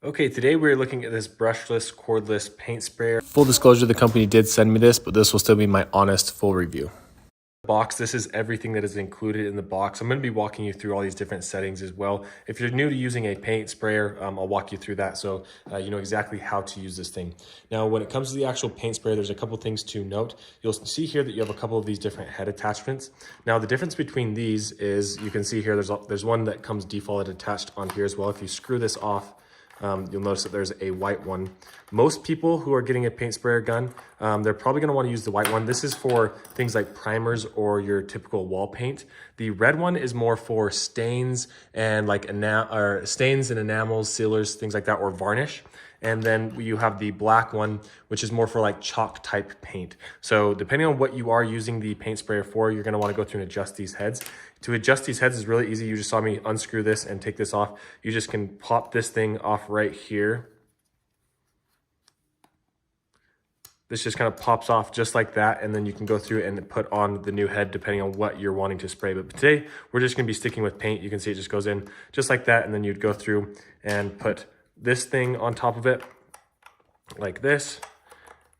Okay, today we're looking at this brushless cordless paint sprayer. Full disclosure, the company did send me this, but this will still be my honest full review. Box, this is everything that is included in the box. I'm going to be walking you through all these different settings as well. If you're new to using a paint sprayer, I'll walk you through that so you know exactly how to use this thing. Now, when it comes to the actual paint sprayer, there's a couple things to note. You'll see here that you have a couple of these different head attachments. Now, the difference between these is you can see here there's one that comes defaulted attached on here as well. If you screw this off, you'll notice that there's a white one. Most people who are getting a paint sprayer gun, they're probably going to want to use the white one. This is for things like primers or your typical wall paint. The red one is more for stains and like stains and enamels, sealers, things like that, or varnish. And then you have the black one, which is more for like chalk type paint. So depending on what you are using the paint sprayer for, you're going to want to go through and adjust these heads. To adjust these heads is really easy. You just saw me unscrew this and take this off. You just can pop this thing off right here. This just kind of pops off just like that, and then you can go through and put on the new head depending on what you're wanting to spray. But today, we're just going to be sticking with paint. You can see it just goes in just like that, and then you'd go through and put this thing on top of it like this.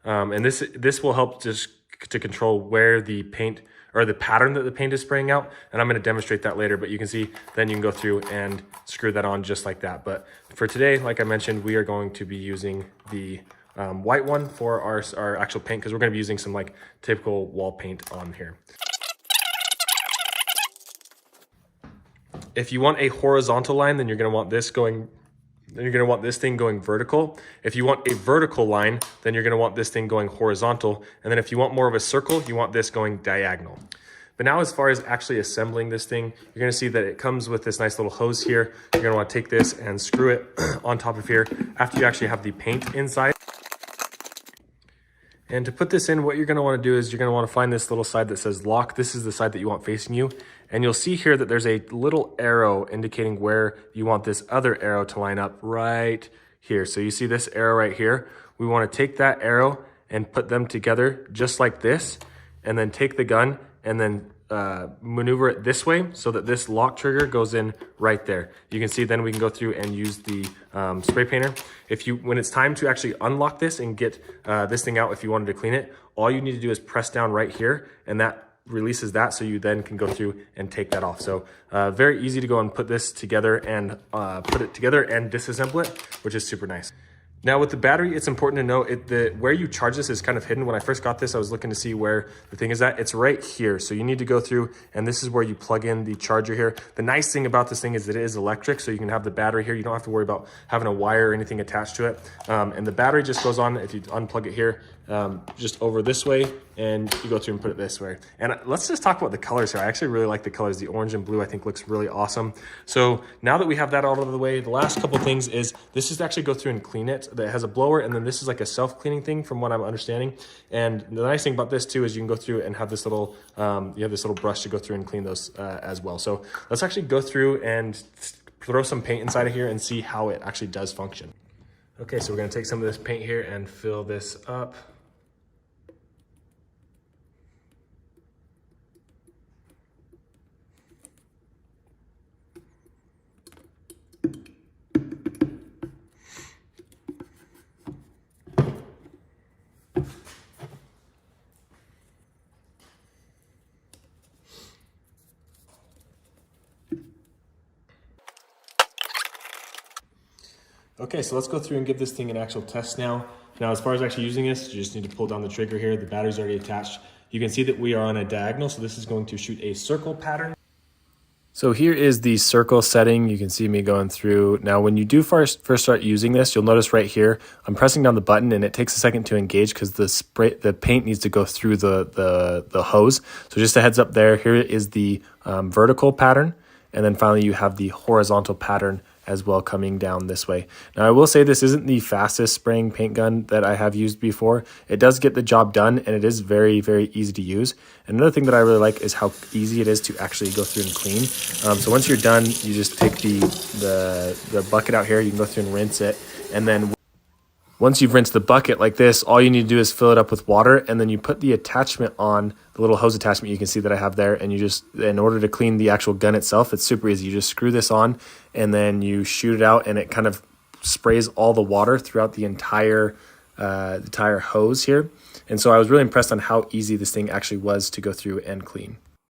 And this will help just to control where the paint or the pattern that the paint is spraying out. And I'm going to demonstrate that later, but you can see then you can go through and screw that on just like that. But for today, like I mentioned, we are going to be using the white one for our actual paint, because we're going to be using some like typical wall paint on here. If you want a horizontal line, then you're going to want this going. Then you're going to want this thing going vertical. If you want a vertical line, then you're going to want this thing going horizontal. And then if you want more of a circle, you want this going diagonal. But now as far as actually assembling this thing, you're going to see that it comes with this nice little hose here. You're going to want to take this and screw it on top of here after you actually have the paint inside. And to put this in, what you're going to want to do is you're going to want to find this little side that says lock. This is the side that you want facing you. And you'll see here that there's a little arrow indicating where you want this other arrow to line up right here. So you see this arrow right here. We want to take that arrow and put them together just like this, and then take the gun and then maneuver it this way so that this lock trigger goes in right there. You can see then we can go through and use the spray painter. When it's time to actually unlock this and get this thing out, if you wanted to clean it, all you need to do is press down right here, and that releases that, so you then can go through and take that off. So very easy to go and put this together and disassemble it, which is super nice. Now with the battery, it's important to note where you charge this is kind of hidden. When I first got this, I was looking to see where the thing is at. It's right here. So you need to go through, and this is where you plug in the charger here. The nice thing about this thing is that it is electric, so you can have the battery here. You don't have to worry about having a wire or anything attached to it. And the battery just goes on, if you unplug it here, just over this way, and you go through and put it this way. And let's just talk about the colors here. I actually really like the colors. The orange and blue I think looks really awesome. So now that we have that out of the way, the last couple things is this is to actually go through and clean it. That has a blower, and then this is like a self-cleaning thing from what I'm understanding. And the nice thing about this too is you can go through and have this little you have this little brush to go through and clean those as well. So let's actually go through and throw some paint inside of here and see how it actually does function. Okay, so we're going to take some of this paint here and fill this up. Okay, so let's go through and give this thing an actual test now. Now, as far as actually using this, you just need to pull down the trigger here. The battery's already attached. You can see that we are on a diagonal, so this is going to shoot a circle pattern. So here is the circle setting. You can see me going through. Now, when you do first start using this, you'll notice right here, I'm pressing down the button and it takes a second to engage because the paint needs to go through the hose. So just a heads up there, here is the vertical pattern. And then finally you have the horizontal pattern as well coming down this way. Now I will say this isn't the fastest spraying paint gun that I have used before. It does get the job done, and it is very, very easy to use. And another thing that I really like is how easy it is to actually go through and clean. So once you're done, you just take the bucket out here, you can go through and rinse it, and then once you've rinsed the bucket like this, all you need to do is fill it up with water, and then you put the attachment on, the little hose attachment you can see that I have there, and you just, in order to clean the actual gun itself, it's super easy. You just screw this on, and then you shoot it out, and it kind of sprays all the water throughout the entire hose here. And so I was really impressed on how easy this thing actually was to go through and clean.